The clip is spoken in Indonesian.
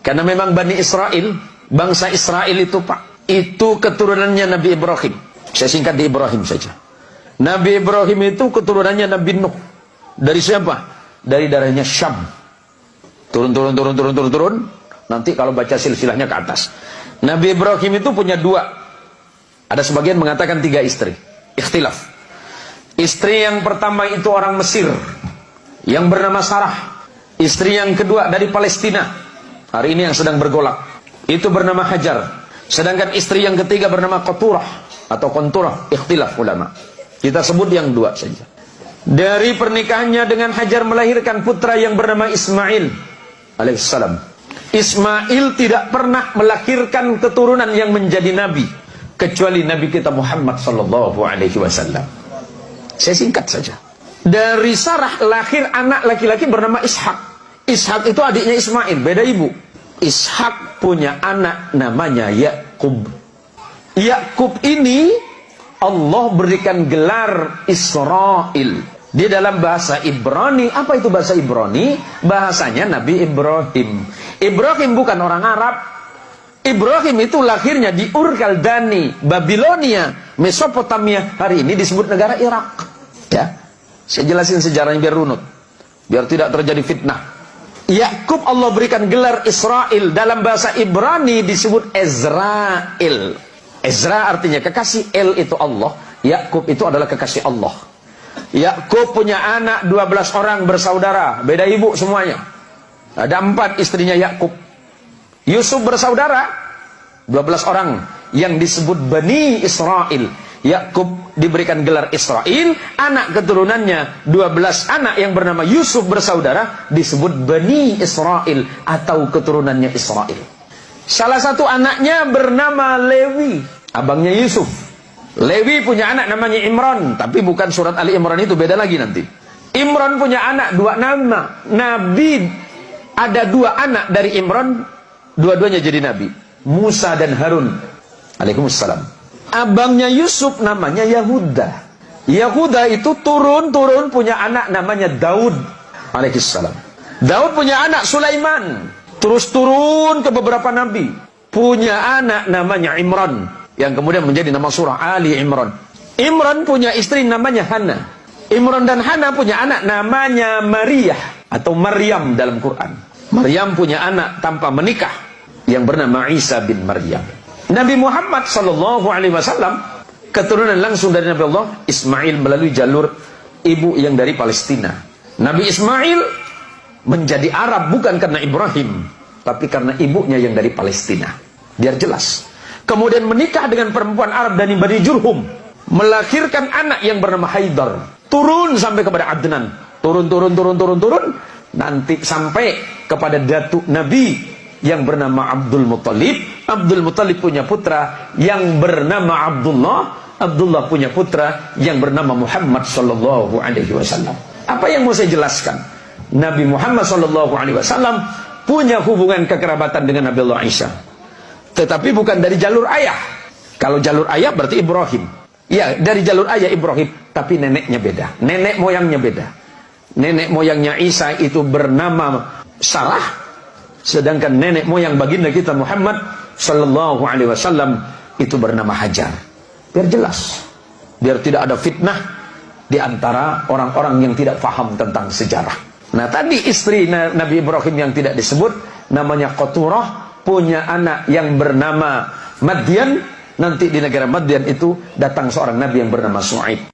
Karena memang Bani Israel, bangsa Israel itu Pak, itu keturunannya Nabi Ibrahim. Saya singkat di Ibrahim saja. Nabi Ibrahim itu keturunannya Nabi Nuh. Dari siapa? Dari darahnya Syam. Turun. Nanti kalau baca silsilahnya ke atas. Nabi Ibrahim itu punya 2. Ada sebagian mengatakan 3 istri. Ikhtilaf. Istri yang pertama itu orang Mesir, yang bernama Sarah. Istri yang kedua dari Palestina, hari ini yang sedang bergolak, itu bernama Hajar. Sedangkan istri yang ketiga bernama Qaturah atau Qunturah. Ikhtilaf ulama. Kita sebut yang 2 saja. Dari pernikahannya dengan Hajar melahirkan putra yang bernama Ismail alaihissalam. Ismail tidak pernah melahirkan keturunan yang menjadi nabi kecuali Nabi kita Muhammad sallallahu alaihi wasallam. Saya singkat saja. Dari Sarah lahir anak laki-laki bernama Ishak. Ishak itu adiknya Ismail, beda ibu. Ishak punya anak namanya Yakub. Yakub ini Allah berikan gelar Israel. Di dalam bahasa Ibrani, apa itu bahasa Ibrani? Bahasanya Nabi Ibrahim. Ibrahim bukan orang Arab. Ibrahim itu lahirnya di Ur Kaldani, Babilonia, Mesopotamia. Hari ini disebut negara Irak. Ya, saya jelasin sejarahnya biar runut, biar tidak terjadi fitnah. Yakub Allah berikan gelar Israel. Dalam bahasa Ibrani disebut Ezrail. Ezra artinya kekasih, El itu Allah, Yakub itu adalah kekasih Allah. Yakub punya anak 12 orang bersaudara, beda ibu semuanya. Ada 4 istrinya Yakub. Yusuf bersaudara 12 orang yang disebut Bani Israel. Yakub diberikan gelar Israel, anak keturunannya 12 anak yang bernama Yusuf bersaudara disebut Bani Israel atau keturunannya Israel. Salah satu anaknya bernama Lewi, abangnya Yusuf. Lewi punya anak namanya Imran, tapi bukan surat Ali Imran itu, beda lagi nanti. Imran punya anak 2 nama. Nabi ada 2 anak dari Imran, dua-duanya jadi nabi, Musa dan Harun alaihissalam. Abangnya Yusuf namanya Yahuda. Yahuda itu turun punya anak namanya Daud alaihissalam. Daud punya anak Sulaiman. Terus turun ke beberapa nabi. Punya anak namanya Imran, yang kemudian menjadi nama surah Ali Imran. Imran punya istri namanya Hana. Imran dan Hana punya anak namanya Maria atau Maryam dalam Quran. Maryam punya anak tanpa menikah yang bernama Isa bin Maryam. Nabi Muhammad sallallahu alaihi wasallam keturunan langsung dari Nabi Allah Ismail melalui jalur ibu yang dari Palestina. Nabi Ismail menjadi Arab bukan karena Ibrahim, tapi karena ibunya yang dari Palestina. Biar jelas. Kemudian menikah dengan perempuan Arab dari Bani Jurhum, melahirkan anak yang bernama Haidar. Turun sampai kepada Adnan. Turun. Nanti sampai kepada datuk Nabi yang bernama Abdul Muttalib. Abdul Muttalib punya putra yang bernama Abdullah. Abdullah punya putra yang bernama Muhammad sallallahu alaihi wasallam. Apa yang mau saya jelaskan? Nabi Muhammad sallallahu alaihi wasallam punya hubungan kekerabatan dengan Nabi Allah Isa. Tetapi bukan dari jalur ayah. Kalau jalur ayah berarti Ibrahim. Ya, dari jalur ayah Ibrahim, tapi neneknya beda. Nenek moyangnya beda. Nenek moyangnya Isa itu bernama Sarah, sedangkan nenek moyang baginda kita Muhammad sallallahu alaihi wasallam itu bernama Hajar. Biar jelas, biar tidak ada fitnah di antara orang-orang yang tidak paham tentang sejarah. Nah, tadi istri Nabi Ibrahim yang tidak disebut namanya Qaturah, punya anak yang bernama Madian. Nanti di negara Madian itu datang seorang nabi yang bernama Shu'aib.